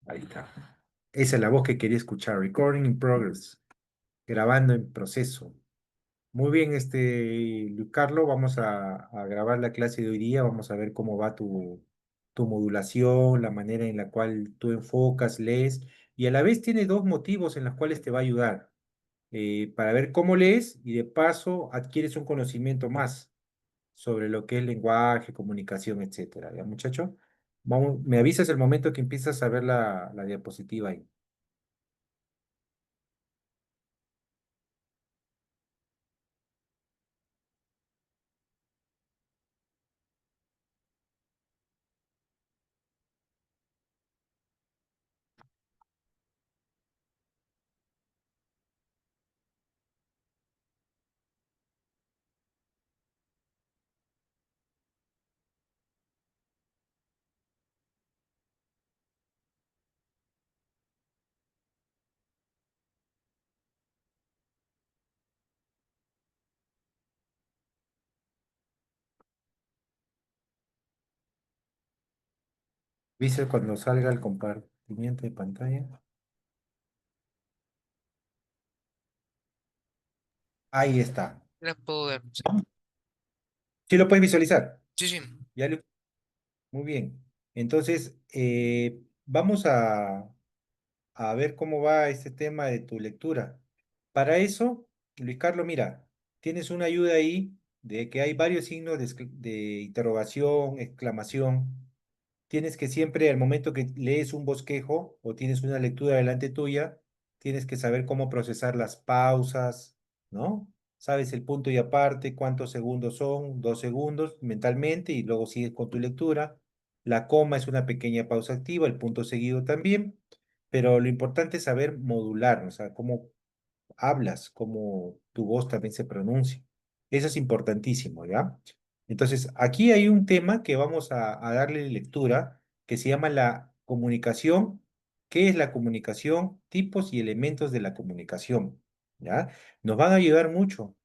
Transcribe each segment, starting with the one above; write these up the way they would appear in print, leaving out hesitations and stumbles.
Ahí está. Esa es la voz que quería escuchar. Recording in progress. Grabando en proceso. Muy bien, Luis Carlos, vamos a grabar la clase de hoy día. Vamos a ver cómo va tu modulación, la manera en la cual tú enfocas, lees. Y a la vez tiene dos motivos en los cuales te va a ayudar. Para ver cómo lees y de paso adquieres un conocimiento más sobre lo que es lenguaje, comunicación, etcétera. ¿Ya, muchacho? Vamos, me avisas el momento que empiezas a ver la diapositiva ahí. ¿Viste cuando salga el compartimiento de pantalla? Ahí está. La puedo ver. Sí, ¿Sí lo puedes visualizar? sí. Sí. Ya muy bien. Entonces, vamos a ver cómo va este tema de tu lectura. Para eso, Luis Carlos, mira, tienes una ayuda ahí de que hay varios signos de interrogación, exclamación. Tienes que siempre, al momento que lees un bosquejo o tienes una lectura delante tuya, tienes que saber cómo procesar las pausas, ¿no? Sabes el punto y aparte, cuántos segundos son, 2 segundos mentalmente y luego sigues con tu lectura. La coma es una pequeña pausa activa, el punto seguido también, pero lo importante es saber modular, o sea, cómo hablas, cómo tu voz también se pronuncia. Eso es importantísimo, ¿ya? Entonces, aquí hay un tema que vamos a darle lectura que se llama la comunicación. ¿Qué es la comunicación? Tipos y elementos de la comunicación, ¿ya? Nos van a ayudar mucho.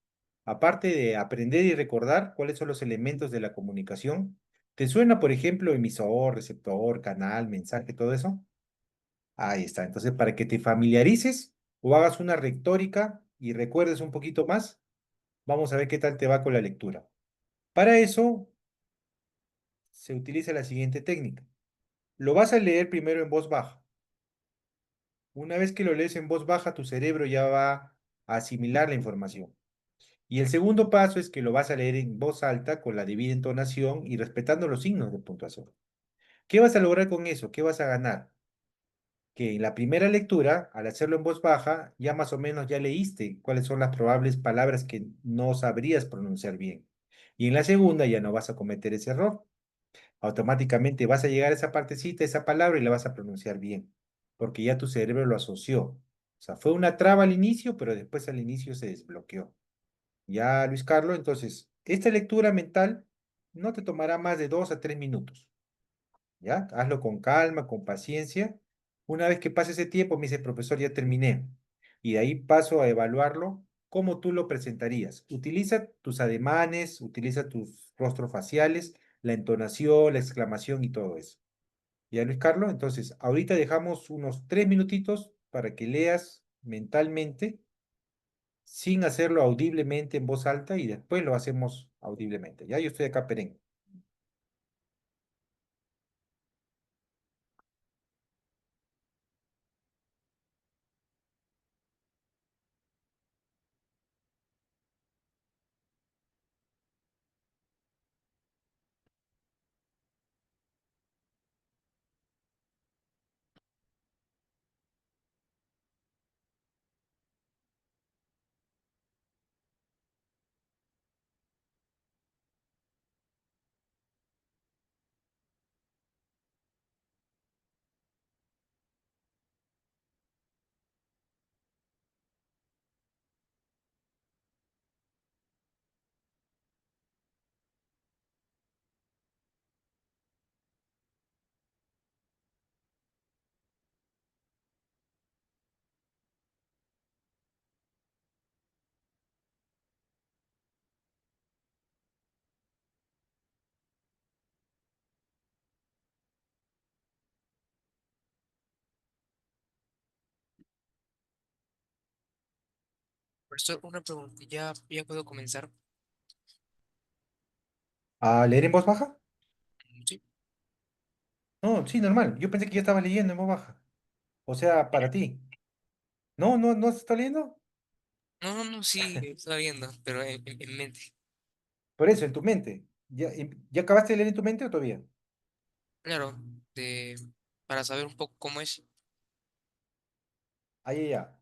Aparte de aprender y recordar cuáles son los elementos de la comunicación. ¿Te suena, por ejemplo, emisor, receptor, canal, mensaje, todo eso? Ahí está. Entonces, para que te familiarices o hagas una retórica y recuerdes un poquito más, vamos a ver qué tal te va con la lectura. Para eso se utiliza la siguiente técnica. Lo vas a leer primero en voz baja. Una vez que lo lees en voz baja, tu cerebro ya va a asimilar la información. Y el segundo paso es que lo vas a leer en voz alta con la debida entonación y respetando los signos de puntuación. ¿Qué vas a lograr con eso? ¿Qué vas a ganar? Que en la primera lectura, al hacerlo en voz baja, ya más o menos ya leíste cuáles son las probables palabras que no sabrías pronunciar bien. Y en la segunda ya no vas a cometer ese error. Automáticamente vas a llegar a esa partecita, esa palabra y la vas a pronunciar bien, porque ya tu cerebro lo asoció. O sea, fue una traba al inicio, pero después al inicio se desbloqueó. Ya, Luis Carlos, entonces, esta lectura mental no te tomará más de 2 a 3 minutos. ¿Ya? Hazlo con calma, con paciencia. Una vez que pase ese tiempo, me dice, profesor, ya terminé. Y de ahí paso a evaluarlo, cómo tú lo presentarías. Utiliza tus ademanes, utiliza tus rostros faciales, la entonación, la exclamación y todo eso. ¿Ya, Luis Carlos? Entonces, ahorita dejamos unos 3 minutitos para que leas mentalmente, sin hacerlo audiblemente en voz alta y después lo hacemos audiblemente. Ya, yo estoy acá perenne. Profesor, una pregunta, ¿ya puedo comenzar? ¿A leer en voz baja? Sí. No, sí, normal. Yo pensé que ya estaba leyendo en voz baja. O sea, para ti. No, no, no se está leyendo. No, no, no, sí, estaba viendo, pero en mente. Por eso, en tu mente. ¿Ya acabaste de leer en tu mente o todavía? Claro, de, para saber un poco cómo es. Ahí ya.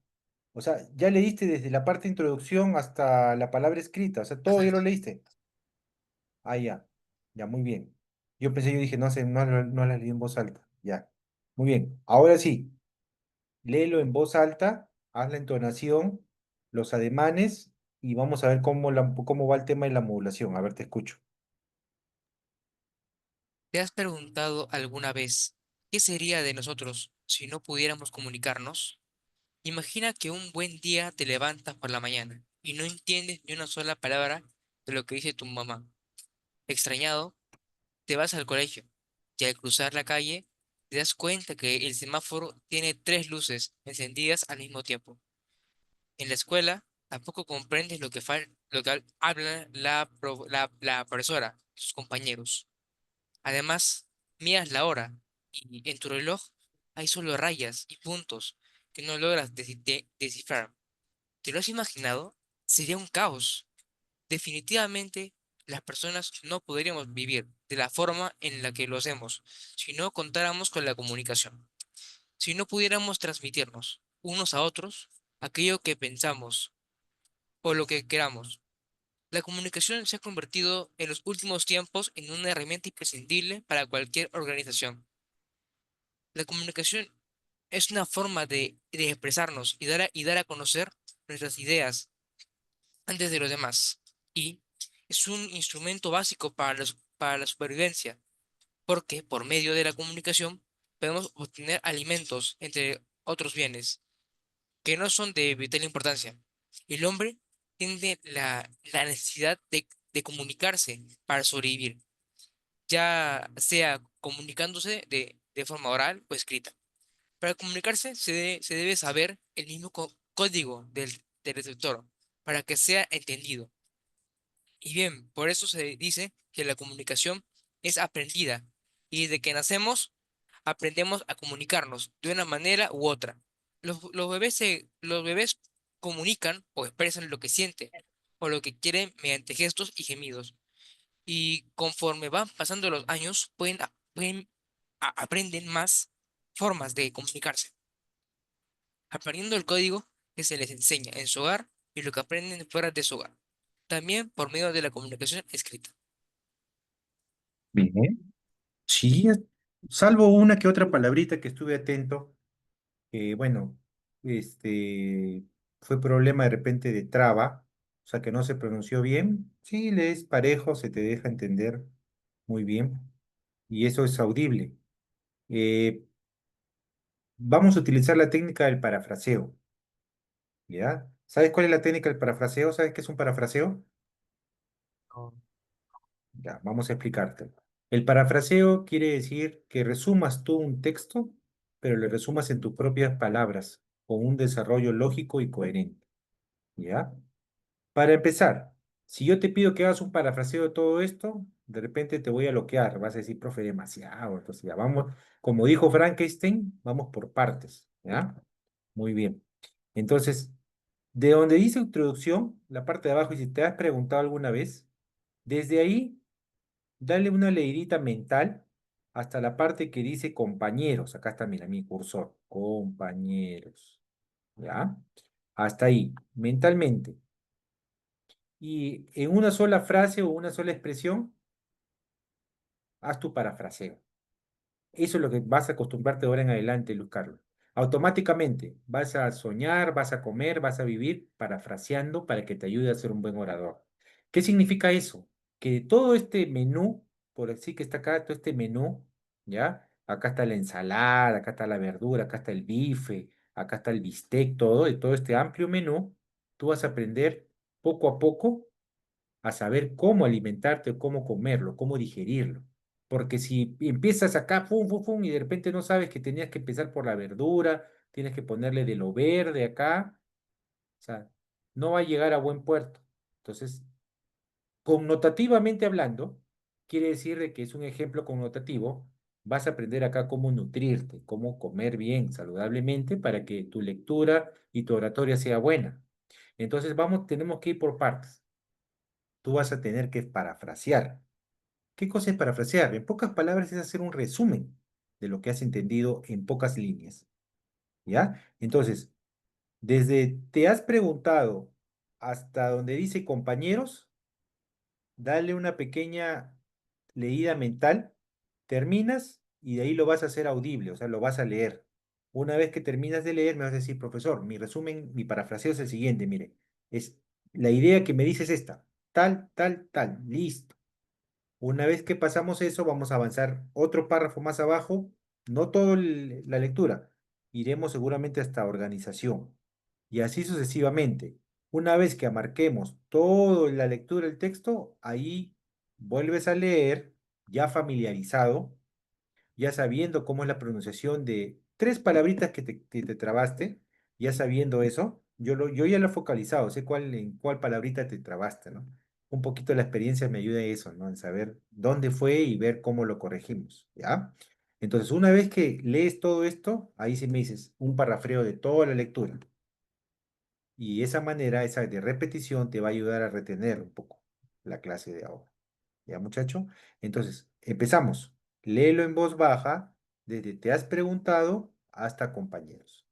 O sea, ya leíste desde la parte de introducción hasta la palabra escrita. O sea, todo Ajá. ya lo leíste. Ah, ya. Ya, muy bien. Yo dije, no sé, no, no la leí en voz alta. Ya. Muy bien. Ahora sí, léelo en voz alta, haz la entonación, los ademanes y vamos a ver cómo va el tema de la modulación. A ver, te escucho. ¿Te has preguntado alguna vez qué sería de nosotros si no pudiéramos comunicarnos? Imagina que un buen día te levantas por la mañana y no entiendes ni una sola palabra de lo que dice tu mamá. Extrañado, te vas al colegio y al cruzar la calle te das cuenta que el semáforo tiene tres luces encendidas al mismo tiempo. En la escuela tampoco comprendes lo que habla la profesora, sus compañeros. Además, miras la hora y en tu reloj hay solo rayas y puntos que no logras descifrar. ¿Te lo has imaginado? Sería un caos. Definitivamente, las personas no podríamos vivir de la forma en la que lo hacemos si no contáramos con la comunicación, si no pudiéramos transmitirnos unos a otros aquello que pensamos o lo que queramos. La comunicación se ha convertido en los últimos tiempos en una herramienta imprescindible para cualquier organización. La comunicación es una forma de expresarnos y dar a conocer nuestras ideas antes de los demás. Y es un instrumento básico para la supervivencia, porque por medio de la comunicación podemos obtener alimentos, entre otros bienes, que no son de vital importancia. El hombre tiene la necesidad de comunicarse para sobrevivir, ya sea comunicándose de forma oral o escrita. Para comunicarse se debe saber el mismo código del receptor para que sea entendido. Y bien, por eso se dice que la comunicación es aprendida y desde que nacemos aprendemos a comunicarnos de una manera u otra. Los bebés comunican o expresan lo que sienten o lo que quieren mediante gestos y gemidos. Y conforme van pasando los años, aprenden más formas de comunicarse, aprendiendo el código que se les enseña en su hogar y lo que aprenden fuera de su hogar. También por medio de la comunicación escrita. Bien. Sí, salvo una que otra palabrita que estuve atento, que bueno, fue problema de repente de traba, o sea que no se pronunció bien. Sí, lees parejo, se te deja entender muy bien y eso es audible. Eh, Vamos a utilizar la técnica del parafraseo, ¿ya? ¿Sabes cuál es la técnica del parafraseo? ¿Sabes qué es un parafraseo? No. Ya, vamos a explicarte. El parafraseo quiere decir que resumas tú un texto, pero le resumas en tus propias palabras, con un desarrollo lógico y coherente, ¿ya? Para empezar, si yo te pido que hagas un parafraseo de todo esto, de repente te voy a bloquear, vas a decir, profe, demasiado. Entonces, ya vamos, como dijo Frankenstein, vamos por partes, ¿ya? Muy bien. Entonces, de donde dice introducción, la parte de abajo, y si te has preguntado alguna vez, desde ahí, dale una leidita mental hasta la parte que dice compañeros. Acá está, mira, mi cursor. Compañeros. ¿Ya? Hasta ahí, mentalmente. Y en una sola frase o una sola expresión, haz tu parafraseo. Eso es lo que vas a acostumbrarte ahora en adelante, Luz Carlos. Automáticamente vas a soñar, vas a comer, vas a vivir parafraseando para que te ayude a ser un buen orador. ¿Qué significa eso? Que todo este menú, por así que está acá, todo este menú, ¿ya? Acá está la ensalada, acá está la verdura, acá está el bife, acá está el bistec, todo, de todo este amplio menú, tú vas a aprender poco a poco a saber cómo alimentarte o cómo comerlo, cómo digerirlo. Porque si empiezas acá, fum, fum, fum, y de repente no sabes que tenías que empezar por la verdura, tienes que ponerle de lo verde acá, o sea, no va a llegar a buen puerto. Entonces, connotativamente hablando, quiere decir de que es un ejemplo connotativo. Vas a aprender acá cómo nutrirte, cómo comer bien, saludablemente, para que tu lectura y tu oratoria sea buena. Entonces, tenemos que ir por partes. Tú vas a tener que parafrasear. ¿Qué cosa es parafrasear? En pocas palabras es hacer un resumen de lo que has entendido en pocas líneas. ¿Ya? Entonces, desde te has preguntado hasta donde dice compañeros, dale una pequeña leída mental, terminas y de ahí lo vas a hacer audible, o sea, lo vas a leer. Una vez que terminas de leer, me vas a decir, profesor, mi resumen, mi parafraseo es el siguiente, mire, es la idea que me dices es esta, tal, tal, tal, listo. Una vez que pasamos eso, vamos a avanzar otro párrafo más abajo, no toda la lectura, iremos seguramente hasta organización y así sucesivamente. Una vez que amarquemos toda la lectura del texto, ahí vuelves a leer ya familiarizado, ya sabiendo cómo es la pronunciación de tres palabritas que te trabaste, ya sabiendo eso, yo ya lo he focalizado, sé en cuál palabrita te trabaste, ¿no? Un poquito la experiencia me ayuda a eso, ¿no? En saber dónde fue y ver cómo lo corregimos, ¿ya? Entonces, una vez que lees todo esto, ahí sí me dices un parrafreo de toda la lectura. Y esa manera, esa de repetición, te va a ayudar a retener un poco la clase de ahora. ¿Ya, muchacho? Entonces, empezamos. Léelo en voz baja, desde te has preguntado hasta compañeros.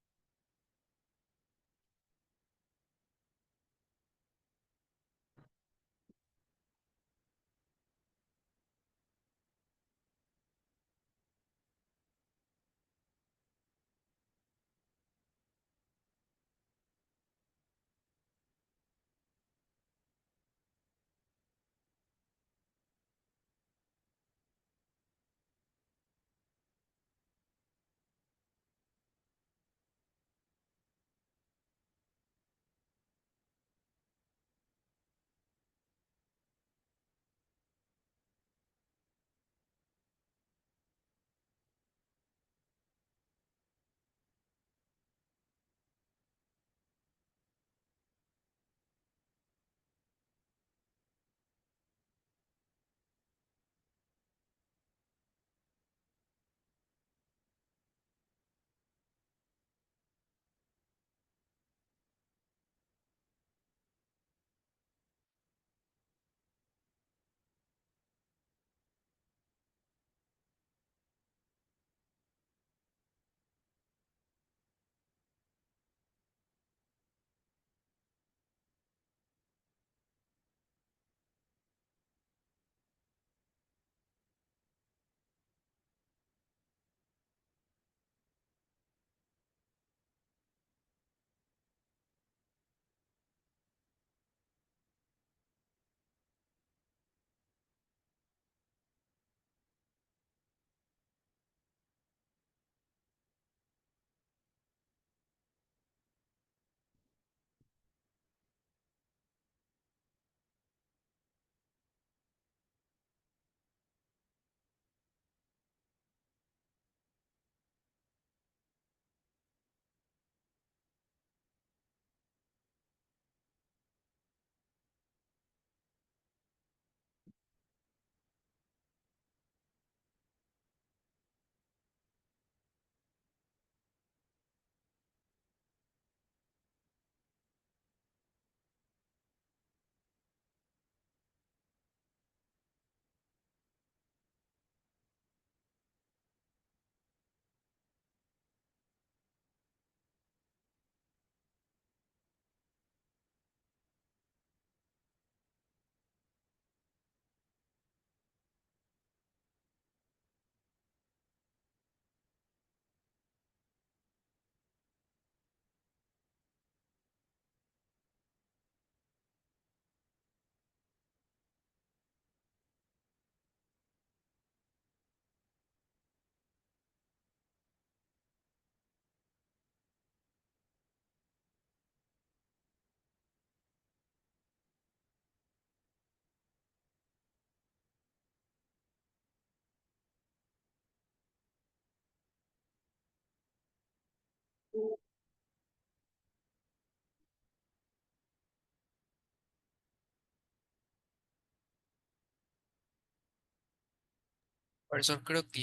Profesor, creo que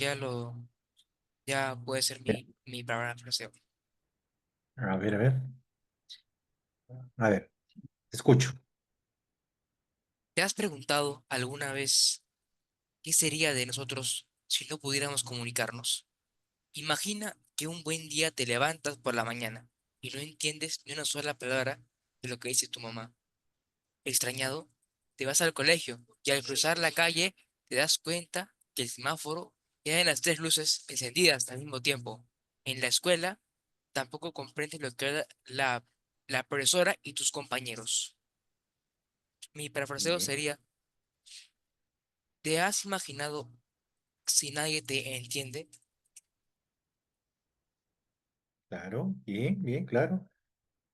ya puede ser mi palabra fraseo. A ver, a ver. A ver, te escucho. ¿Te has preguntado alguna vez qué sería de nosotros si no pudiéramos comunicarnos? Imagina que un buen día te levantas por la mañana y no entiendes ni una sola palabra de lo que dice tu mamá. Extrañado, te vas al colegio y al cruzar la calle te das cuenta que el semáforo tiene las tres luces encendidas al mismo tiempo. En la escuela tampoco comprendes lo que habla la profesora y tus compañeros. Mi parafraseo Bien, sería, ¿te has imaginado si nadie te entiende? claro, bien, bien, claro.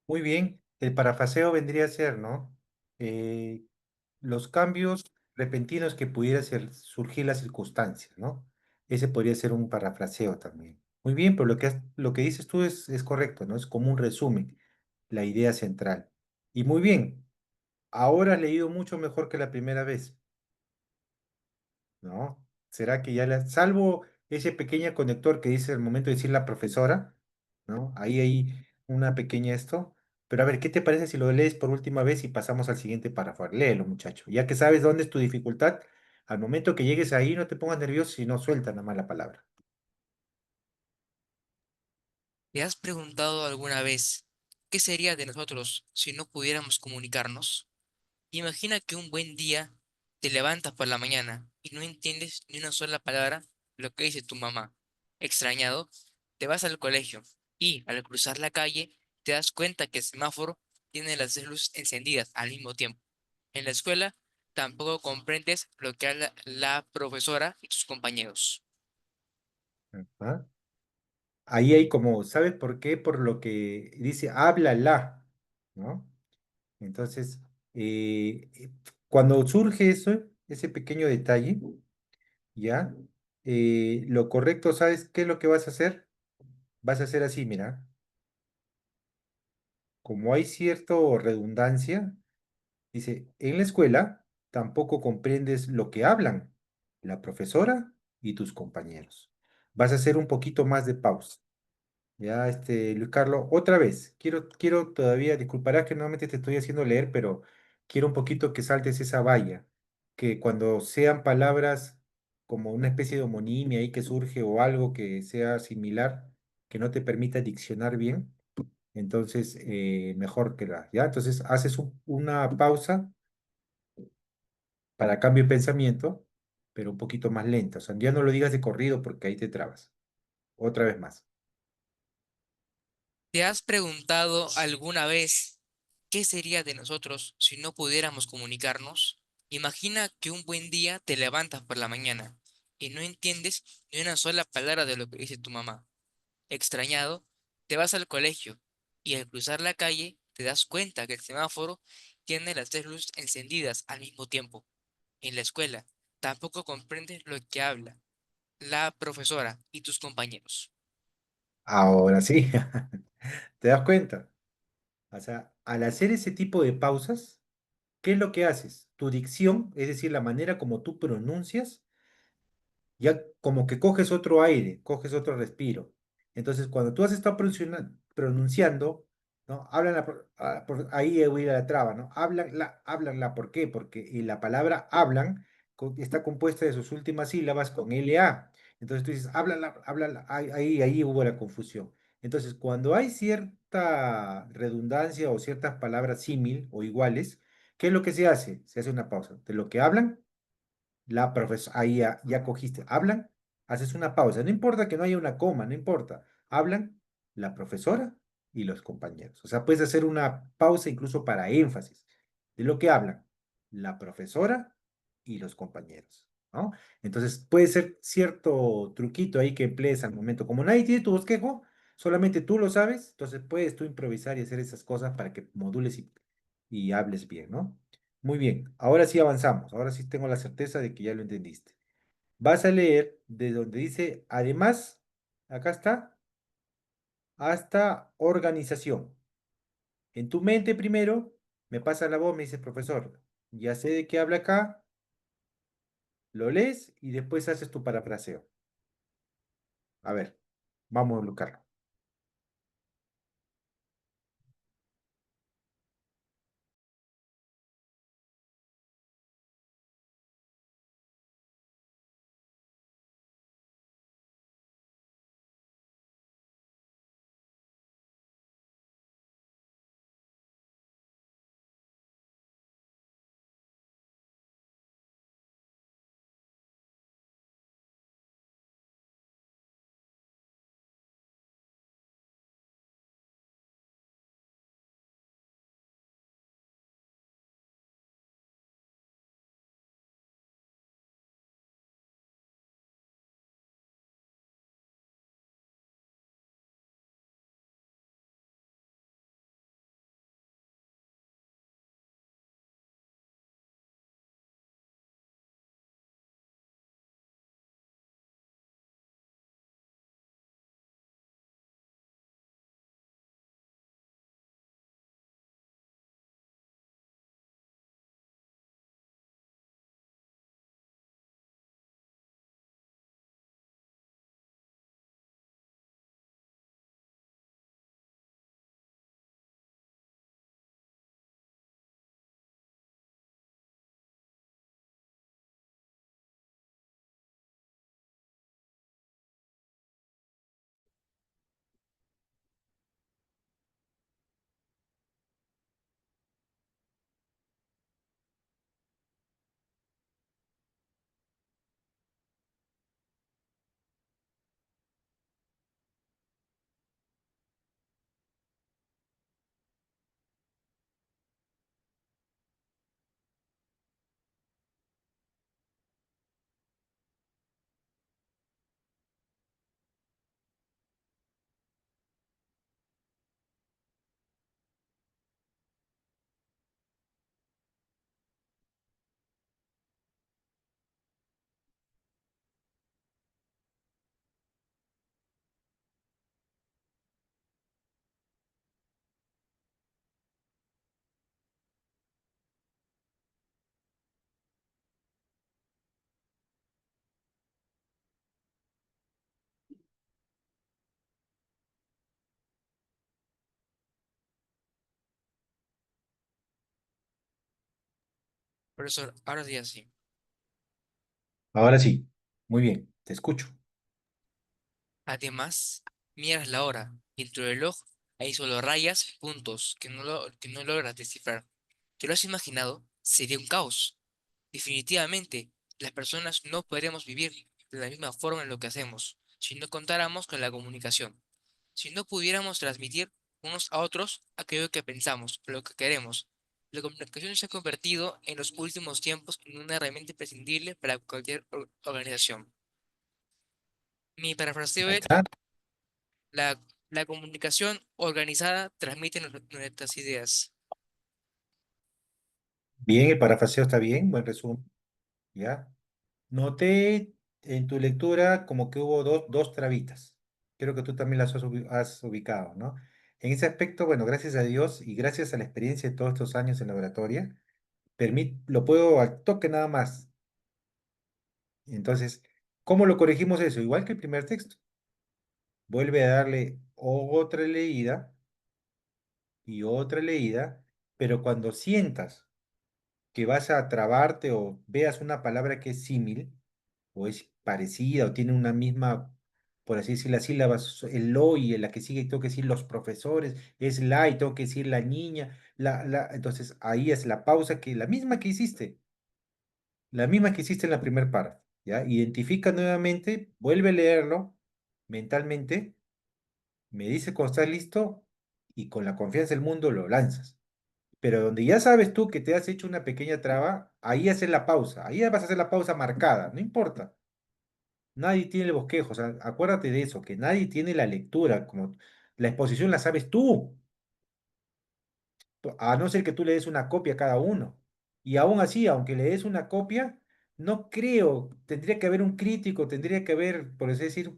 Muy bien. El parafraseo vendría a ser, ¿no? Eh, los cambios repentinos que pudiera surgir las circunstancias, ¿no? Ese podría ser un parafraseo también. Muy bien, pero lo que dices tú es correcto, ¿no? Es como un resumen, la idea central. Y muy bien, ahora has leído mucho mejor que la primera vez. ¿No? ¿Será que salvo ese pequeño conector que dice al momento de decir la profesora, ¿no? Ahí hay una pequeña esto. Pero a ver, ¿qué te parece si lo lees por última vez y pasamos al siguiente párrafo? Léelo, muchacho. Ya que sabes dónde es tu dificultad, al momento que llegues ahí no te pongas nervioso y no suelta nada más la palabra. ¿Te has preguntado alguna vez qué sería de nosotros si no pudiéramos comunicarnos? Imagina que un buen día te levantas por la mañana y no entiendes ni una sola palabra de lo que dice tu mamá. Extrañado, te vas al colegio y al cruzar la calle te das cuenta que el semáforo tiene las tres luces encendidas al mismo tiempo. En la escuela tampoco comprendes lo que habla la profesora y tus compañeros. ¿Ah? Ahí hay como, ¿sabes por qué? Por lo que dice, háblala, ¿no? Entonces, cuando surge eso, ese pequeño detalle, ¿ya? Lo correcto, ¿sabes qué es lo que vas a hacer? Vas a hacer así, mira, como hay cierta redundancia, dice, en la escuela tampoco comprendes lo que hablan la profesora y tus compañeros. Vas a hacer un poquito más de pausa. Ya, Luis Carlos, otra vez, quiero todavía, disculparás que nuevamente te estoy haciendo leer, pero quiero un poquito que saltes esa valla, que cuando sean palabras como una especie de homonimia ahí que surge o algo que sea similar, que no te permita diccionar bien, entonces mejor que ¿ya? Entonces haces una pausa para cambio de pensamiento, pero un poquito más lenta, o sea, ya no lo digas de corrido porque ahí te trabas. Otra vez más. ¿Te has preguntado alguna vez qué sería de nosotros si no pudiéramos comunicarnos? Imagina que un buen día te levantas por la mañana y no entiendes ni una sola palabra de lo que dice tu mamá. Extrañado, te vas al colegio y al cruzar la calle te das cuenta que el semáforo tiene las tres luces encendidas al mismo tiempo. En la escuela tampoco comprendes lo que habla la profesora y tus compañeros. Ahora sí, ¿te das cuenta? O sea, al hacer ese tipo de pausas, ¿qué es lo que haces? Tu dicción, es decir, la manera como tú pronuncias, ya como que coges otro aire, coges otro respiro. Entonces, cuando tú has estado pronunciando, ¿no? Ahí voy a ir a la traba, ¿no? Hablanla, ¿por qué? Porque la palabra hablan está compuesta de sus últimas sílabas con LA. Entonces tú dices, háblala, ahí hubo la confusión. Entonces, cuando hay cierta redundancia o ciertas palabras símil o iguales, ¿qué es lo que se hace? Se hace una pausa. De lo que hablan la profesora, ahí ya cogiste, hablan, haces una pausa, no importa que no haya una coma, no importa, hablan la profesora y los compañeros. O sea, puedes hacer una pausa incluso para énfasis de lo que hablan la profesora y los compañeros, ¿no? Entonces, puede ser cierto truquito ahí que emplees al momento. Como nadie tiene tu bosquejo, solamente tú lo sabes, entonces puedes tú improvisar y hacer esas cosas para que modules y hables bien, ¿no? Muy bien, ahora sí avanzamos, ahora sí tengo la certeza de que ya lo entendiste. Vas a leer de donde dice, además, acá está, hasta organización. En tu mente primero, me pasa la voz, me dice, profesor, ya sé de qué habla acá, lo lees y después haces tu parafraseo. A ver, vamos, Lucarlo. Profesor, ahora sí así. Ahora sí, muy bien, te escucho. Además, miras la hora y en tu reloj hay solo rayas y puntos que no logras descifrar. ¿Te lo has imaginado? Sería un caos. Definitivamente, las personas no podremos vivir de la misma forma en lo que hacemos si no contáramos con la comunicación, si no pudiéramos transmitir unos a otros aquello que pensamos, lo que queremos. La comunicación se ha convertido en los últimos tiempos en una herramienta imprescindible para cualquier organización. Mi parafraseo Ahí es, está. la, la comunicación organizada transmite nuestras ideas. Bien, el parafraseo está bien, buen resumen, ¿ya? Noté en tu lectura como que hubo dos trabitas. Creo que tú también las has ubicado, ¿no? En ese aspecto, bueno, gracias a Dios y gracias a la experiencia de todos estos años en la oratoria, lo puedo al toque nada más. Entonces, ¿cómo lo corregimos eso? Igual que el primer texto. Vuelve a darle otra leída y otra leída, pero cuando sientas que vas a trabarte o veas una palabra que es símil o es parecida o tiene una misma, por así decir, las sílabas, el lo y en la que sigue tengo que decir los profesores, es la y tengo que decir la niña, entonces ahí es la pausa que la misma que hiciste en la primer párrafo, ¿ya? Identifica nuevamente, vuelve a leerlo mentalmente, me dice cuando estás listo y con la confianza del mundo lo lanzas. Pero donde ya sabes tú que te has hecho una pequeña traba, ahí haces la pausa, ahí vas a hacer la pausa marcada, no importa. Nadie tiene el bosquejo, o sea, acuérdate de eso, que nadie tiene la lectura, como la exposición la sabes tú, a no ser que tú le des una copia a cada uno. Y aún así, aunque le des una copia, no creo, tendría que haber un crítico, tendría que haber, por así decir,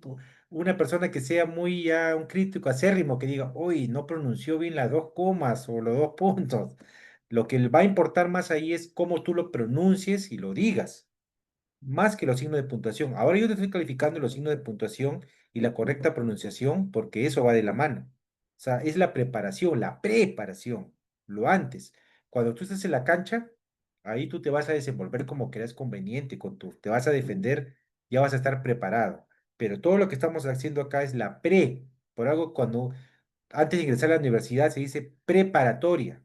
una persona que sea muy ya un crítico acérrimo que diga, uy, no pronunció bien las dos comas o los dos puntos. Lo que va a importar más ahí es cómo tú lo pronuncies y lo digas. más que los signos de puntuación. Ahora yo te estoy calificando los signos de puntuación y la correcta pronunciación porque eso va de la mano. O sea, es la preparación, la preparación, lo antes. Cuando tú estés en la cancha, ahí tú te vas a desenvolver como creas conveniente, te vas a defender, ya vas a estar preparado. Pero todo lo que estamos haciendo acá es la pre. Por algo, cuando antes de ingresar a la universidad se dice preparatoria,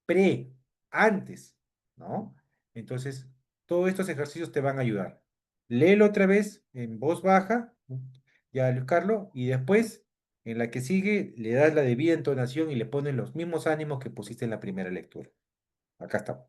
pre, antes, ¿no? Entonces, todos estos ejercicios te van a ayudar. Léelo otra vez en voz baja, ¿no? Ya, Luis Carlos, y después, en la que sigue, le das la debida entonación y le pones los mismos ánimos que pusiste en la primera lectura. Acá estamos.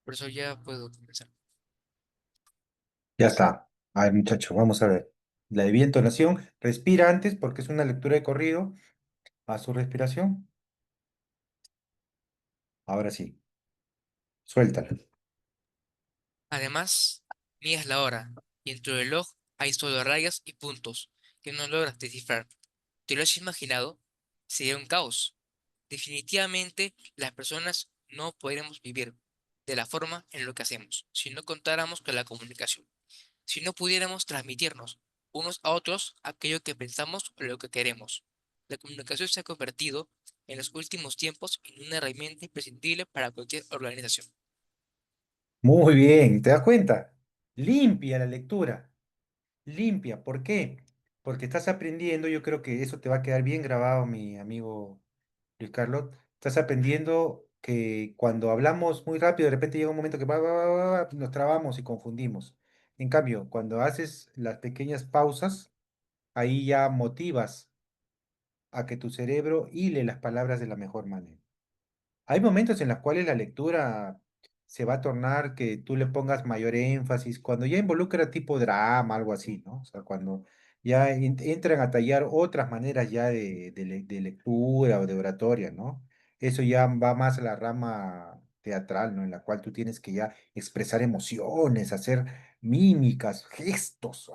Por eso ya puedo comenzar. Ya está. A ver, muchacho, vamos a ver. La debida entonación, respira antes porque es una lectura de corrido. A su respiración. Ahora sí, suéltala. Además, miras la hora y en tu reloj hay solo rayas y puntos que no logras descifrar. ¿Te lo has imaginado? Sería un caos. Definitivamente, las personas no podremos vivir de la forma en lo que hacemos si no contáramos con la comunicación, si no pudiéramos transmitirnos unos a otros aquello que pensamos o lo que queremos. La comunicación se ha convertido en los últimos tiempos en una herramienta imprescindible para cualquier organización. Muy bien, ¿te das cuenta? Limpia la lectura. Limpia, ¿por qué? Porque estás aprendiendo, yo creo que eso te va a quedar bien grabado, mi amigo Luis Carlos. Estás aprendiendo que cuando hablamos muy rápido, de repente llega un momento que nos trabamos y confundimos. En cambio, cuando haces las pequeñas pausas, ahí ya motivas a que tu cerebro hile las palabras de la mejor manera. Hay momentos en los cuales la lectura se va a tornar que tú le pongas mayor énfasis, cuando ya involucra tipo drama, algo así, ¿no? O sea, cuando ya entran a tallar otras maneras ya de lectura o de oratoria, ¿no? Eso ya va más a la rama teatral, ¿no? En la cual tú tienes que ya expresar emociones, hacer mímicas, gestos,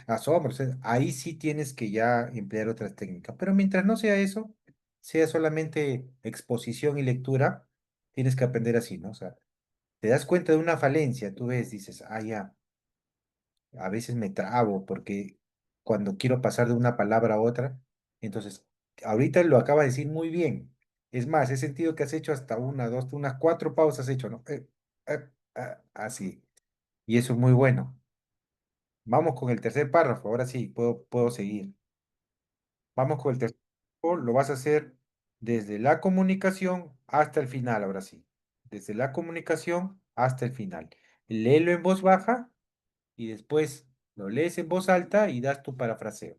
asombros. Ahí sí tienes que ya emplear otras técnicas. Pero mientras no sea eso, sea solamente exposición y lectura, tienes que aprender así, ¿no? O sea, te das cuenta de una falencia, tú ves, dices, ya, a veces me trabo porque cuando quiero pasar de una palabra a otra, entonces, ahorita lo acaba de decir muy bien. Es más, he sentido que has hecho hasta una, dos, unas cuatro pausas has hecho, ¿no? Así. Y eso es muy bueno. Vamos con el tercer párrafo, ahora sí, puedo seguir. Vamos con el tercer párrafo, lo vas a hacer desde la comunicación hasta el final, ahora sí. Desde la comunicación hasta el final. Léelo en voz baja y después lo lees en voz alta y das tu parafraseo.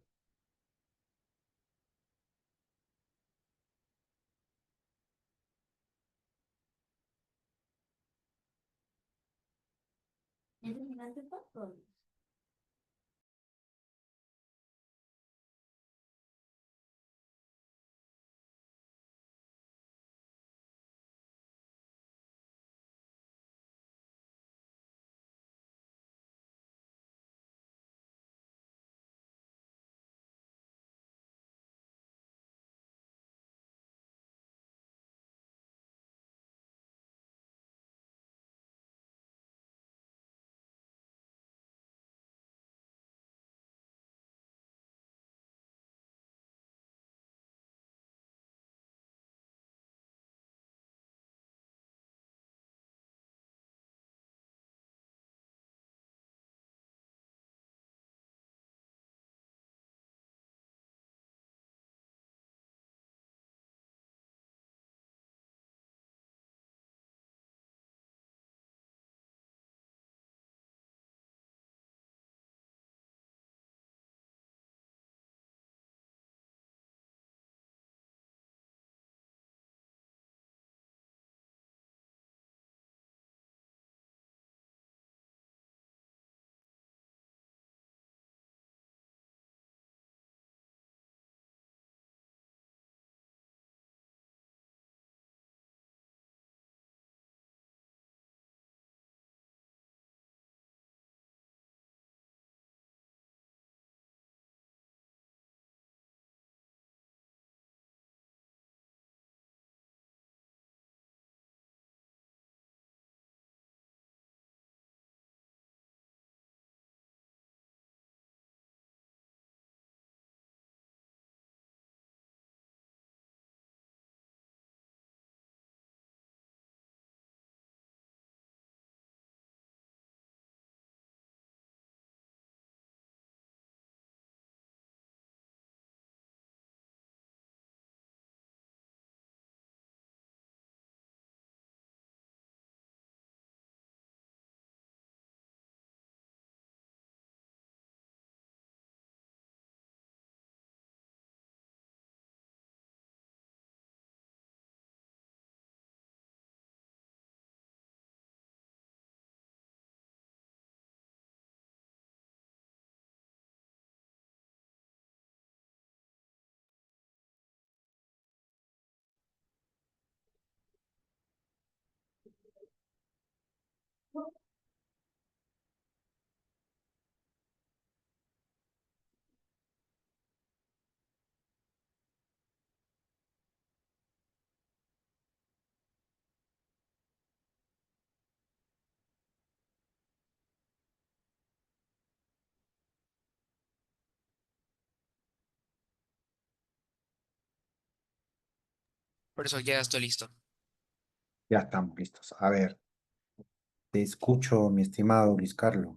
Por eso ya estoy listo. Ya estamos listos. A ver, te escucho, mi estimado Luis Carlos.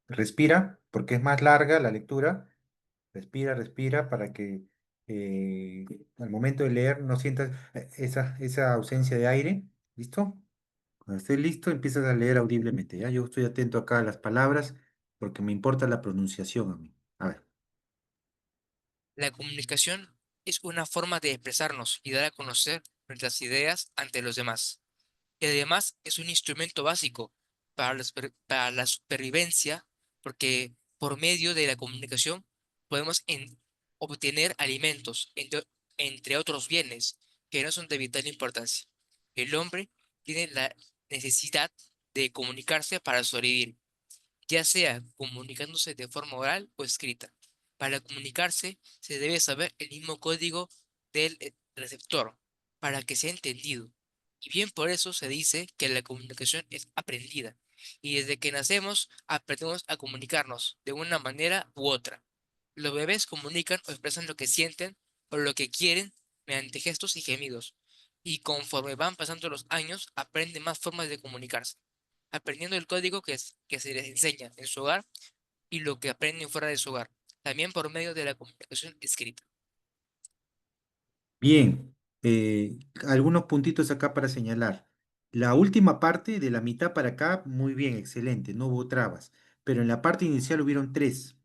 Respira, porque es más larga la lectura. Respira, respira para que eh, al momento de leer no sientas esa ausencia de aire. ¿Listo? Cuando estés listo, empiezas a leer audiblemente, ¿ya? Yo estoy atento acá a las palabras porque me importa la pronunciación a mí. A ver. La comunicación es una forma de expresarnos y dar a conocer nuestras ideas ante los demás. Y además es un instrumento básico para la supervivencia, porque por medio de la comunicación podemos obtener alimentos, entre otros bienes que no son de vital importancia. El hombre tiene la necesidad de comunicarse para sobrevivir, ya sea comunicándose de forma oral o escrita. Para comunicarse se debe saber el mismo código del receptor para que sea entendido. Y bien por eso se dice que la comunicación es aprendida. Y desde que nacemos aprendemos a comunicarnos de una manera u otra. Los bebés comunican o expresan lo que sienten o lo que quieren mediante gestos y gemidos. Y conforme van pasando los años, aprenden más formas de comunicarse, aprendiendo el código que se les enseña en su hogar y lo que aprenden fuera de su hogar, también por medio de la comunicación escrita. Bien. algunos puntitos acá para señalar. La última parte, de la mitad para acá, muy bien, excelente, no hubo trabas, pero en la parte inicial hubieron tres.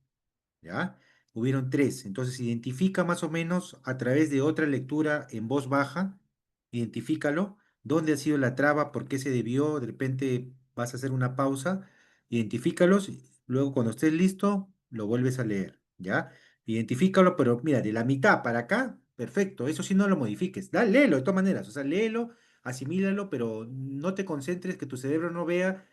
¿Ya? Hubieron tres. Entonces, identifica más o menos a través de otra lectura en voz baja, identifícalo, dónde ha sido la traba, por qué se debió, de repente vas a hacer una pausa, identifícalos, y luego cuando estés listo, lo vuelves a leer, ¿ya? Identifícalo, pero mira, de la mitad para acá, perfecto, eso sí no lo modifiques, léelo de todas maneras, o sea, léelo, asimílalo, pero no te concentres que tu cerebro no vea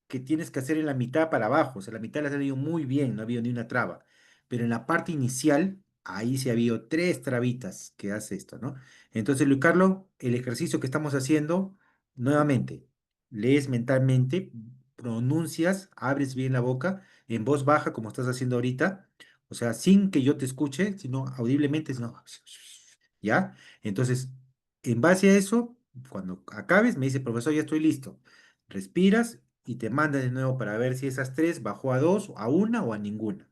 que tienes que hacer en la mitad para abajo, o sea, la mitad la has leído muy bien, no ha habido ni una traba, pero en la parte inicial, ahí sí ha habido tres trabitas que hace esto, ¿no? Entonces, Luis Carlos, el ejercicio que estamos haciendo, nuevamente, lees mentalmente, pronuncias, abres bien la boca, en voz baja, como estás haciendo ahorita, o sea, sin que yo te escuche, sino audiblemente, sino, ¿ya? Entonces, en base a eso, cuando acabes, me dice, profesor, ya estoy listo. Respiras y te mandas de nuevo para ver si esas tres bajó a dos, a una o a ninguna.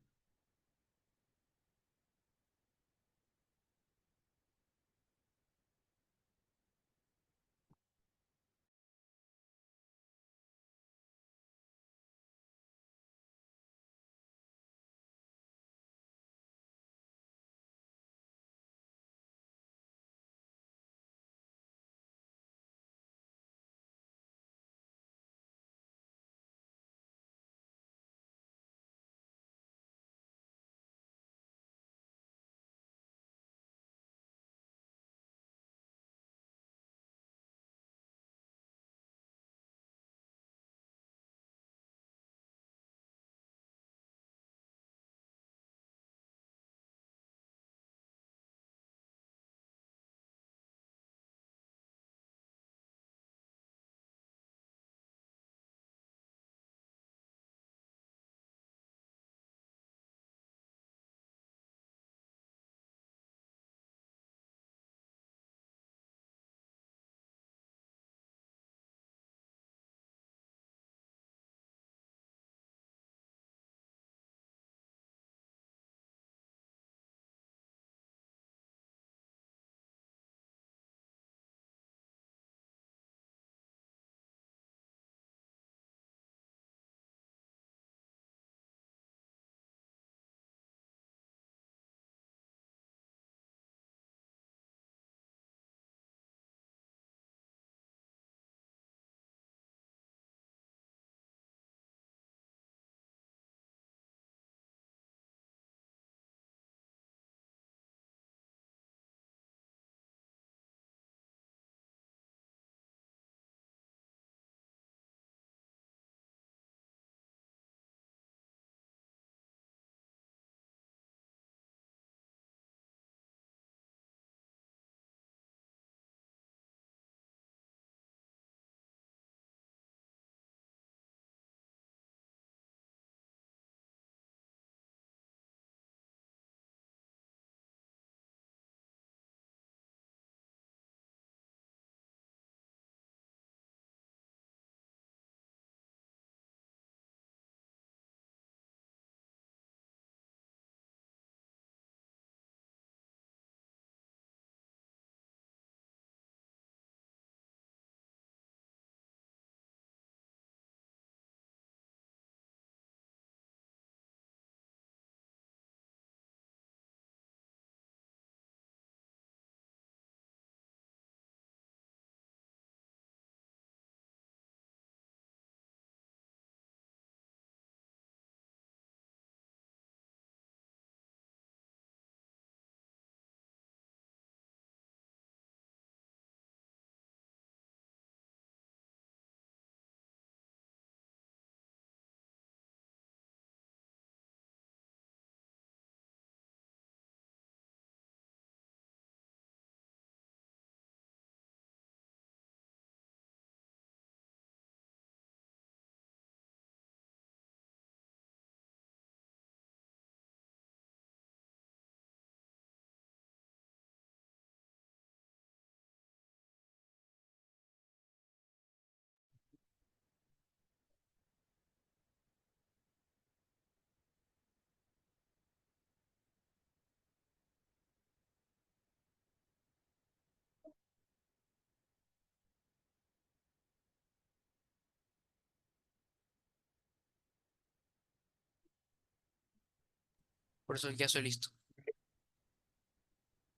Por eso ya estoy listo.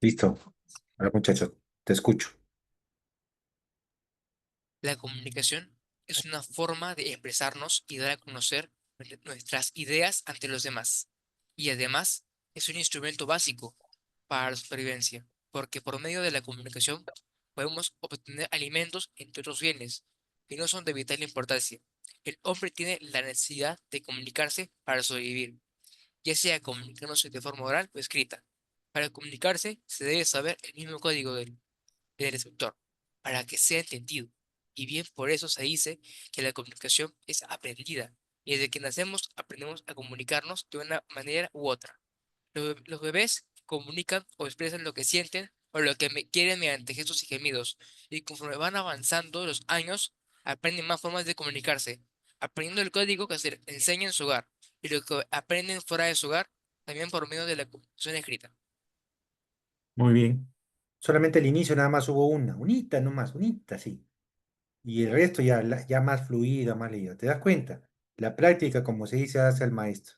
Listo. Ahora, muchachos, te escucho. La comunicación es una forma de expresarnos y dar a conocer nuestras ideas ante los demás. Y además es un instrumento básico para la supervivencia, porque por medio de la comunicación podemos obtener alimentos, entre otros bienes, que no son de vital importancia. El hombre tiene la necesidad de comunicarse para sobrevivir, ya sea comunicándose de forma oral o escrita. Para comunicarse se debe saber el mismo código del receptor para que sea entendido. Y bien por eso se dice que la comunicación es aprendida. Y desde que nacemos aprendemos a comunicarnos de una manera u otra. Los bebés comunican o expresan lo que sienten o lo que quieren mediante gestos y gemidos. Y conforme van avanzando los años, aprenden más formas de comunicarse, aprendiendo el código que se les enseña en su hogar y lo que aprenden fuera de su hogar, también por medio de la comunicación escrita. Muy bien. Solamente al inicio nada más hubo unita nomás, unita, sí. Y el resto ya, ya más fluida, más leída. ¿Te das cuenta? La práctica, como se dice, hace al maestro.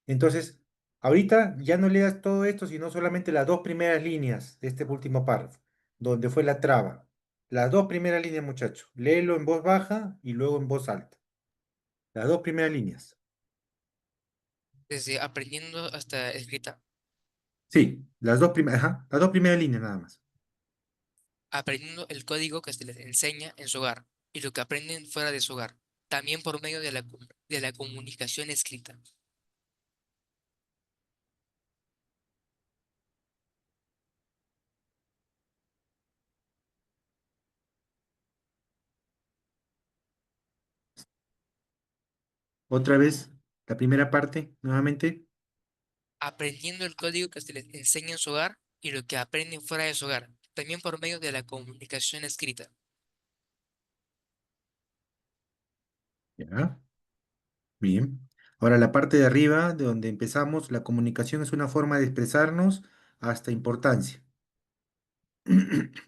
Entonces, ahorita ya no leas todo esto, sino solamente las dos primeras líneas de este último párrafo, donde fue la traba. Las dos primeras líneas, muchacho. Léelo en voz baja y luego en voz alta. Las dos primeras líneas. Desde aprendiendo hasta escrita. Sí, las dos primeras líneas nada más. Aprendiendo el código que se les enseña en su hogar y lo que aprenden fuera de su hogar, también por medio de la comunicación escrita. Otra vez, la primera parte, nuevamente. Aprendiendo el código que se les enseña en su hogar y lo que aprenden fuera de su hogar, también por medio de la comunicación escrita. Ya, bien. Ahora la parte de arriba, de donde empezamos, la comunicación es una forma de expresarnos hasta importancia.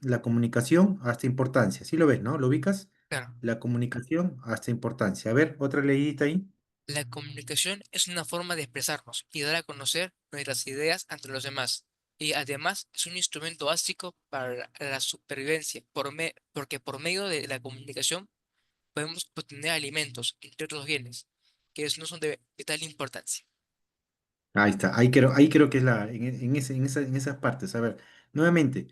La comunicación hasta importancia. ¿Sí lo ves, no? ¿Lo ubicas? Claro, La comunicación hasta importancia. A ver, otra leidita ahí. la comunicación es una forma de expresarnos y dar a conocer nuestras ideas ante los demás. Y además es un instrumento básico para la supervivencia, porque por medio de la comunicación podemos obtener alimentos, entre otros bienes, que no son de vital importancia. Ahí está. Ahí creo que es en esas partes. A ver, nuevamente,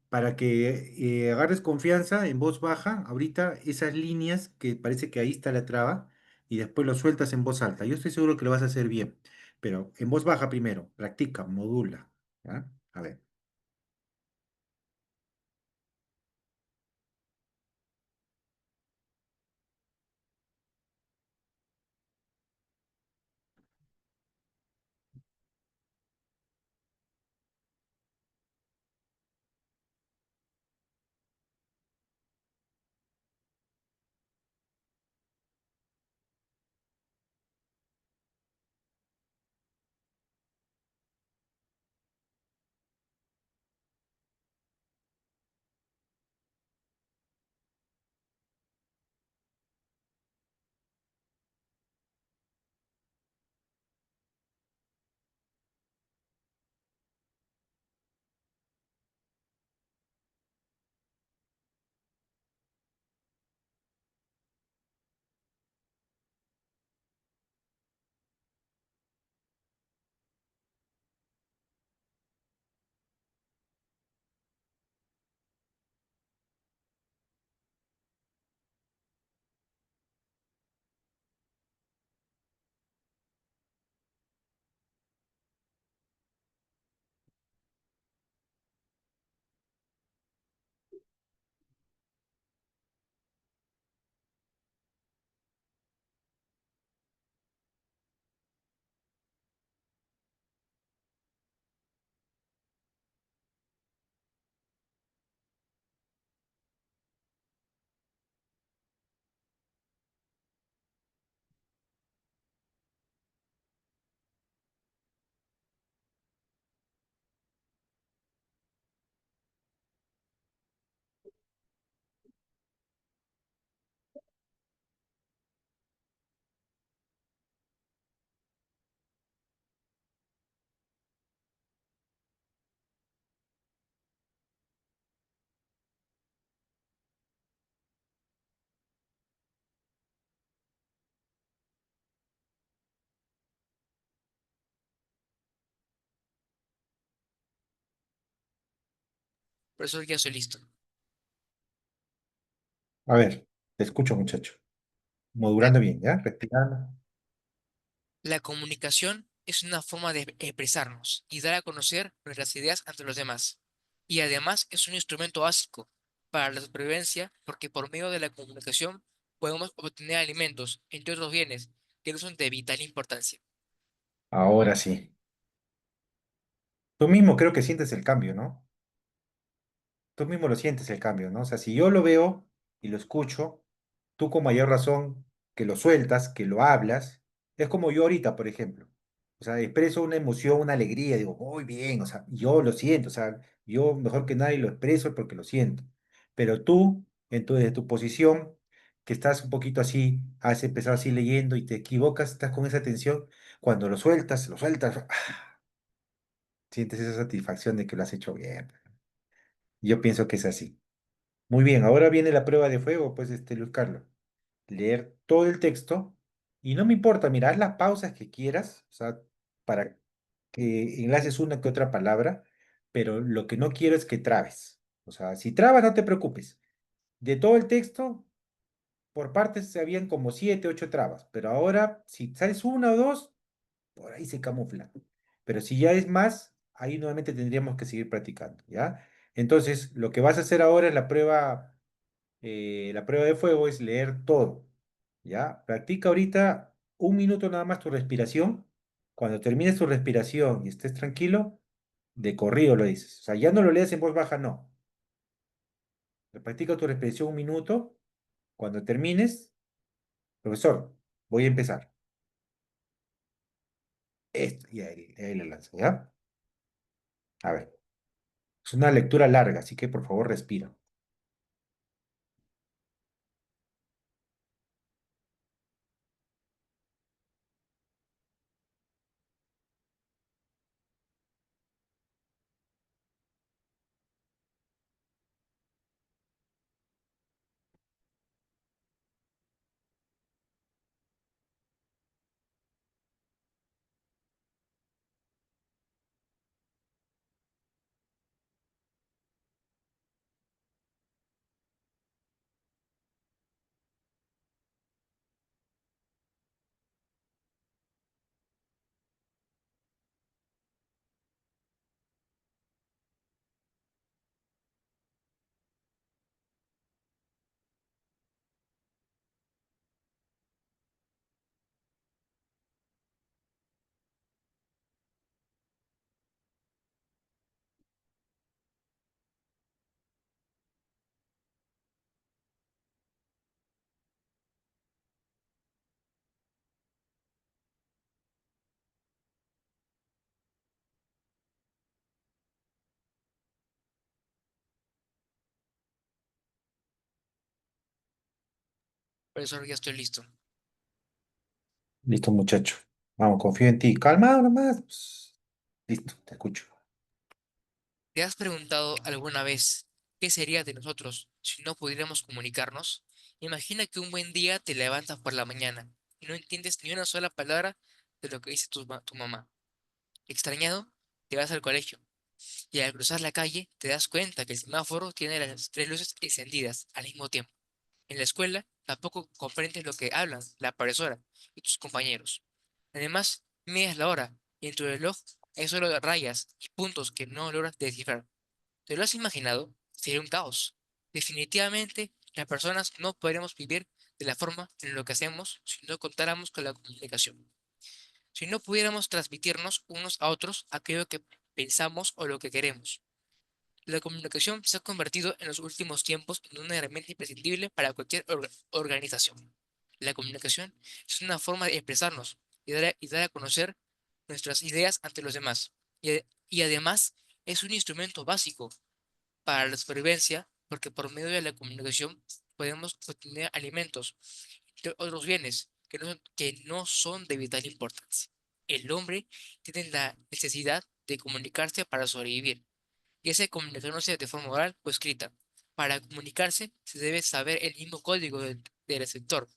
para que agarres confianza en voz baja, ahorita esas líneas que parece que ahí está la traba y después lo sueltas en voz alta. Yo estoy seguro que lo vas a hacer bien, pero en voz baja primero. Practica, modula. ¿Ya? A ver. Profesor, ya estoy listo. A ver, te escucho, muchacho. La, Modulando bien, ¿ya? Respirando. la comunicación es una forma de expresarnos y dar a conocer nuestras ideas ante los demás. Y además es un instrumento básico para la supervivencia porque por medio de la comunicación podemos obtener alimentos, entre otros bienes, que no son de vital importancia. Ahora sí. Tú mismo creo que sientes el cambio, ¿no? Tú mismo lo sientes el cambio, ¿no? O sea, si yo lo veo y lo escucho, tú con mayor razón que lo sueltas, que lo hablas, es como yo ahorita, por ejemplo. O sea, expreso una emoción, una alegría, digo, muy bien, o sea, yo lo siento, o sea, yo mejor que nadie lo expreso porque lo siento. Pero tú, desde tu posición, que estás un poquito así, has empezado así leyendo y te equivocas, estás con esa tensión, cuando lo sueltas, sientes esa satisfacción de que lo has hecho bien. Yo pienso que es así. Muy bien, ahora viene la prueba de fuego, pues, Luis Carlos. Leer todo el texto y no me importa, mira, haz las pausas que quieras, o sea, para que enlaces una que otra palabra, pero lo que no quiero es que trabes. O sea, si trabas, no te preocupes. De todo el texto, por partes se habían como 7, 8 trabas, pero ahora, si sales una o dos, por ahí se camufla. Pero si ya es más, ahí nuevamente tendríamos que seguir practicando, ¿ya? Entonces, lo que vas a hacer ahora es la prueba de fuego es leer todo, ¿ya? Practica ahorita 1 minuto nada más tu respiración. Cuando termines tu respiración y estés tranquilo, de corrido lo dices. O sea, ya no lo lees en voz baja, no. Practica tu respiración 1 minuto. Cuando termines, profesor, voy a empezar. Esto, y ahí le lanzo, ¿ya? A ver, es una lectura larga, así que por favor respira. Profesor, ya estoy listo. Listo, muchacho. Vamos, confío en ti. Calmado nomás. Pues, listo, te escucho. ¿Te has preguntado alguna vez qué sería de nosotros si no pudiéramos comunicarnos? Imagina que un buen día te levantas por la mañana y no entiendes ni una sola palabra de lo que dice tu mamá. Extrañado, te vas al colegio y al cruzar la calle te das cuenta que el semáforo tiene las tres luces encendidas al mismo tiempo. En la escuela tampoco comprendes lo que hablan la profesora y tus compañeros. Además, mides la hora y en tu reloj hay solo rayas y puntos que no logras descifrar. ¿Te lo has imaginado? Sería un caos. Definitivamente, las personas no podríamos vivir de la forma en lo que hacemos si no contáramos con la comunicación. Si no pudiéramos transmitirnos unos a otros aquello que pensamos o lo que queremos. La comunicación se ha convertido en los últimos tiempos en una herramienta imprescindible para cualquier organización. La comunicación es una forma de expresarnos y dar a conocer nuestras ideas ante los demás. Y además es un instrumento básico para la supervivencia, porque por medio de la comunicación podemos obtener alimentos y otros bienes que no son de vital importancia. El hombre tiene la necesidad de comunicarse para sobrevivir, y ese comunicarse de forma oral o escrita. Para comunicarse se debe saber el mismo código del receptor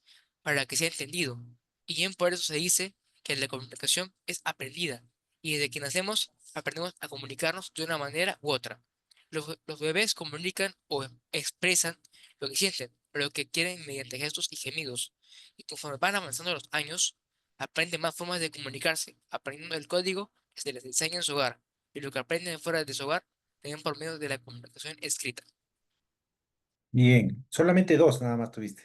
para que sea entendido. Y bien por eso se dice que la comunicación es aprendida y desde que nacemos aprendemos a comunicarnos de una manera u otra. Los bebés comunican o expresan lo que sienten, o lo que quieren mediante gestos y gemidos. Y conforme van avanzando los años, aprenden más formas de comunicarse, aprendiendo el código que se les enseña en su hogar, y lo que aprenden fuera de su hogar, también por medio de la comunicación escrita. Bien, solamente dos nada más tuviste.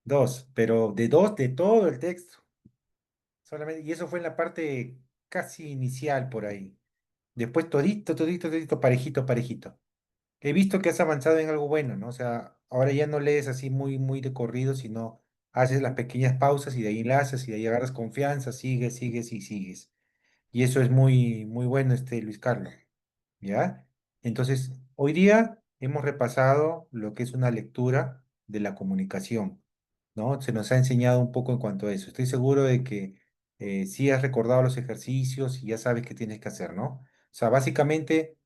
Dos, pero de dos de todo el texto. Solamente, y eso fue en la parte casi inicial por ahí. Después todito, todito, todito, parejito, parejito. He visto que has avanzado en algo bueno, ¿no? O sea, ahora ya no lees así muy, muy de corrido, sino haces las pequeñas pausas y de ahí enlazas y de ahí agarras confianza, sigues, sigues y sigues. Y eso es muy, muy bueno, Luis Carlos. ¿Ya? Entonces, hoy día hemos repasado lo que es una lectura de la comunicación, ¿no? Se nos ha enseñado un poco en cuanto a eso. Estoy seguro de que sí has recordado los ejercicios y ya sabes qué tienes que hacer, ¿no? O sea, básicamente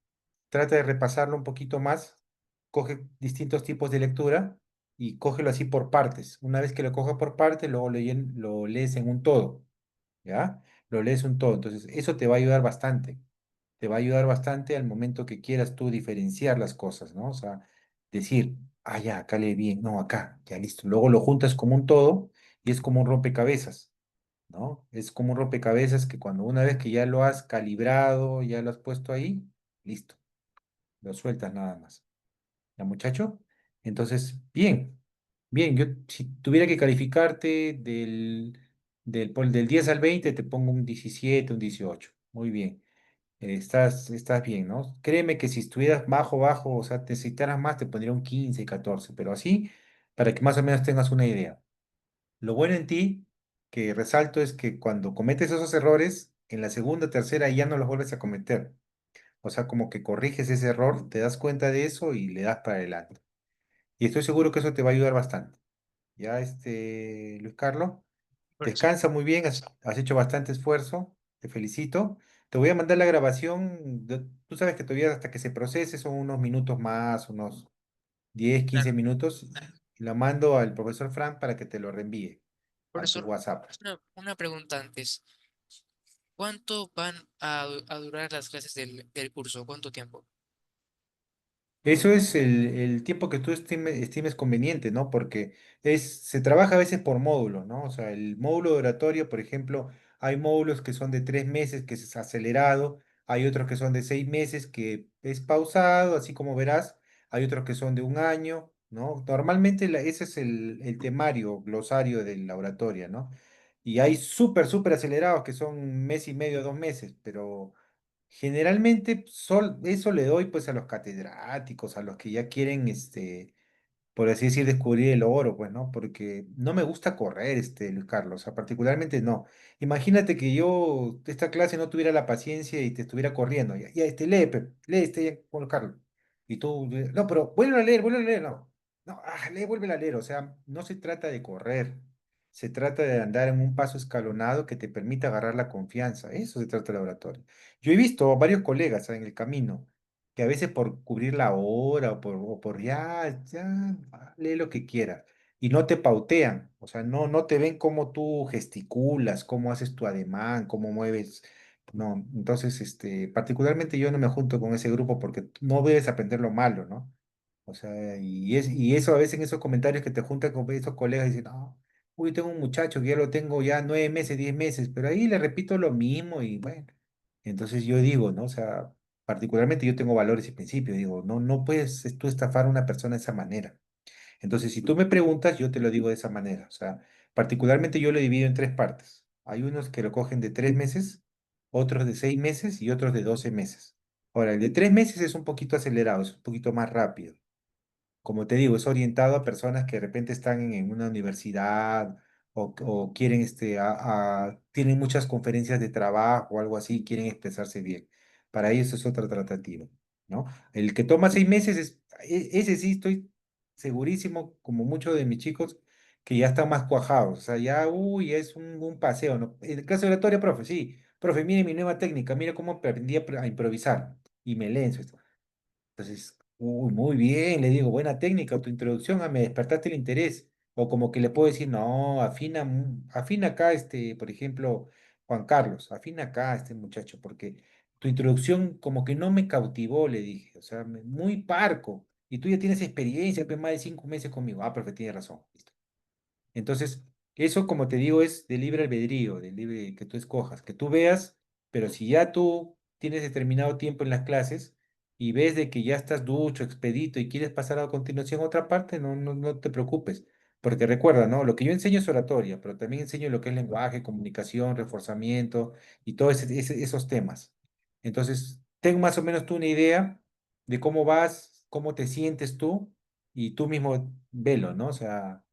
trata de repasarlo un poquito más, coge distintos tipos de lectura y cógelo así por partes. Una vez que lo cojas por partes, luego lo lees en un todo, ¿ya? Lo lees un todo. Entonces, eso te va a ayudar bastante, te va a ayudar bastante al momento que quieras tú diferenciar las cosas, ¿no? O sea, decir, ah, ya, acá leí bien, no, acá, ya listo. Luego lo juntas como un todo y es como un rompecabezas, ¿no? Es como un rompecabezas que cuando una vez que ya lo has calibrado, ya lo has puesto ahí, listo, lo sueltas nada más. ¿Ya, muchacho? Entonces, bien, bien, yo si tuviera que calificarte del 10 al 20 te pongo un 17, un 18. Muy bien. Estás bien, ¿no? Créeme que si estuvieras bajo, bajo, o sea, te necesitaras más, te pondría un 15, 14, pero así, para que más o menos tengas una idea. Lo bueno en ti, que resalto, es que cuando cometes esos errores, en la segunda, tercera ya no los vuelves a cometer. O sea, como que corriges ese error, te das cuenta de eso y le das para adelante. Y estoy seguro que eso te va a ayudar bastante. Ya, Luis Carlos. Profesor, Descansa muy bien, has hecho bastante esfuerzo, te felicito. Te voy a mandar la grabación, tú sabes que todavía hasta que se procese son unos minutos más, unos 10 15 claro. minutos, y la mando al profesor Frank para que te lo reenvíe a tu Profesor, WhatsApp. una pregunta antes. ¿Cuánto van a durar las clases del curso? ¿Cuánto tiempo? Eso es el tiempo que tú estimes conveniente, ¿no? Porque se trabaja a veces por módulo, ¿no? O sea, el módulo de oratorio, por ejemplo, hay módulos que son de 3 meses, que es acelerado, hay otros que son de 6 meses, que es pausado, así como verás, hay otros que son de un año, ¿no? Normalmente ese es el temario, glosario de la oratoria, ¿no? Y hay súper, súper acelerados que son 1 mes y medio, 2 meses, pero generalmente eso le doy pues a los catedráticos, a los que ya quieren, por así decir, descubrir el oro, pues, ¿no? Porque no me gusta correr, Luis Carlos, o sea, particularmente no. Imagínate que yo de esta clase no tuviera la paciencia y te estuviera corriendo. Ya, ya, lee, lee, Juan Carlos. Y tú, no, pero vuelve a leer, no. No, lee, vuelve a leer. O sea, no se trata de correr, se trata de andar en un paso escalonado que te permita agarrar la confianza. Eso se trata el laboratorio. Yo he visto varios colegas en el camino que a veces por cubrir la hora o por ya, lee lo que quiera. Y no te pautean, o sea, no te ven cómo tú gesticulas, cómo haces tu ademán, cómo mueves. No, entonces, particularmente yo no me junto con ese grupo porque no debes aprender lo malo, ¿no? O sea, y eso a veces en esos comentarios que te juntan con esos colegas dicen, no, uy, tengo un muchacho que ya lo tengo ya 9 meses, 10 meses, pero ahí le repito lo mismo y bueno, entonces yo digo, ¿no? O sea, particularmente yo tengo valores y principios, digo, no puedes tú estafar a una persona de esa manera. Entonces, si tú me preguntas, yo te lo digo de esa manera. O sea, particularmente yo lo divido en tres partes. Hay unos que lo cogen de 3 meses, otros de 6 meses y otros de 12 meses. Ahora, el de 3 meses es un poquito acelerado, es un poquito más rápido. Como te digo, es orientado a personas que de repente están en una universidad o quieren, tienen muchas conferencias de trabajo o algo así, quieren expresarse bien. Para ellos es otra tratativa, ¿no? El que toma 6 meses, ese sí estoy segurísimo, como muchos de mis chicos, que ya están más cuajados. O sea, ya, uy, es un paseo, ¿no? En el caso de oratoria, profe, sí, profe, mire mi nueva técnica, mire cómo aprendí a improvisar y me leen. Entonces, uy, muy bien, le digo, buena técnica, tu introducción, me despertaste el interés. O como que le puedo decir, no, afina, afina acá, por ejemplo, Juan Carlos, afina acá este muchacho, porque tu introducción como que no me cautivó, le dije, o sea, muy parco. Y tú ya tienes experiencia, pues, más de 5 meses conmigo. Ah, perfecto, tienes razón. Listo. Entonces, eso, como te digo, es de libre albedrío, de libre que tú escojas, que tú veas, pero si ya tú tienes determinado tiempo en las clases y ves de que ya estás ducho, expedito y quieres pasar a continuación a otra parte, no te preocupes, porque recuerda, ¿no? Lo que yo enseño es oratoria, pero también enseño lo que es lenguaje, comunicación, reforzamiento y todos esos temas. Entonces, ten más o menos tú una idea de cómo vas, cómo te sientes tú y tú mismo velo, ¿no? O sea,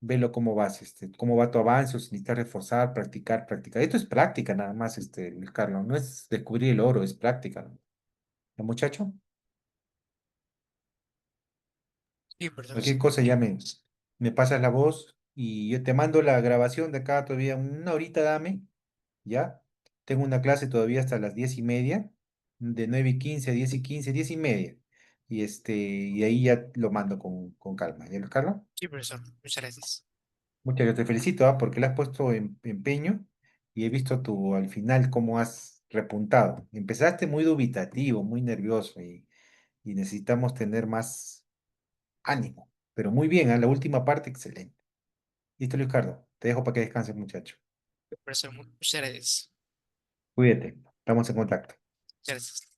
velo cómo vas, cómo va tu avance, o si necesitas reforzar, practicar, practicar. Esto es práctica nada más, Luis Carlos, no es descubrir el oro, es práctica, ¿no? ¿Ya, muchacho? Sí, Cualquier profesor. cosa ya me pasas la voz y yo te mando la grabación de acá todavía, una horita dame, ¿ya? Tengo una clase todavía hasta las 10:30, de 9:15 a 10:15, 10:30. Y ahí ya lo mando con calma. ¿Ya, Luis Carlos? Sí, profesor. Muchas gracias. Muchas gracias, te felicito, porque le has puesto empeño y he visto al final cómo has repuntado. Empezaste muy dubitativo, muy nervioso y necesitamos tener más ánimo. Pero muy bien, la última parte, excelente. Listo, Ricardo. Te dejo para que descanses, muchacho. Profesor, muchas gracias. Cuídate. Estamos en contacto. Muchas gracias.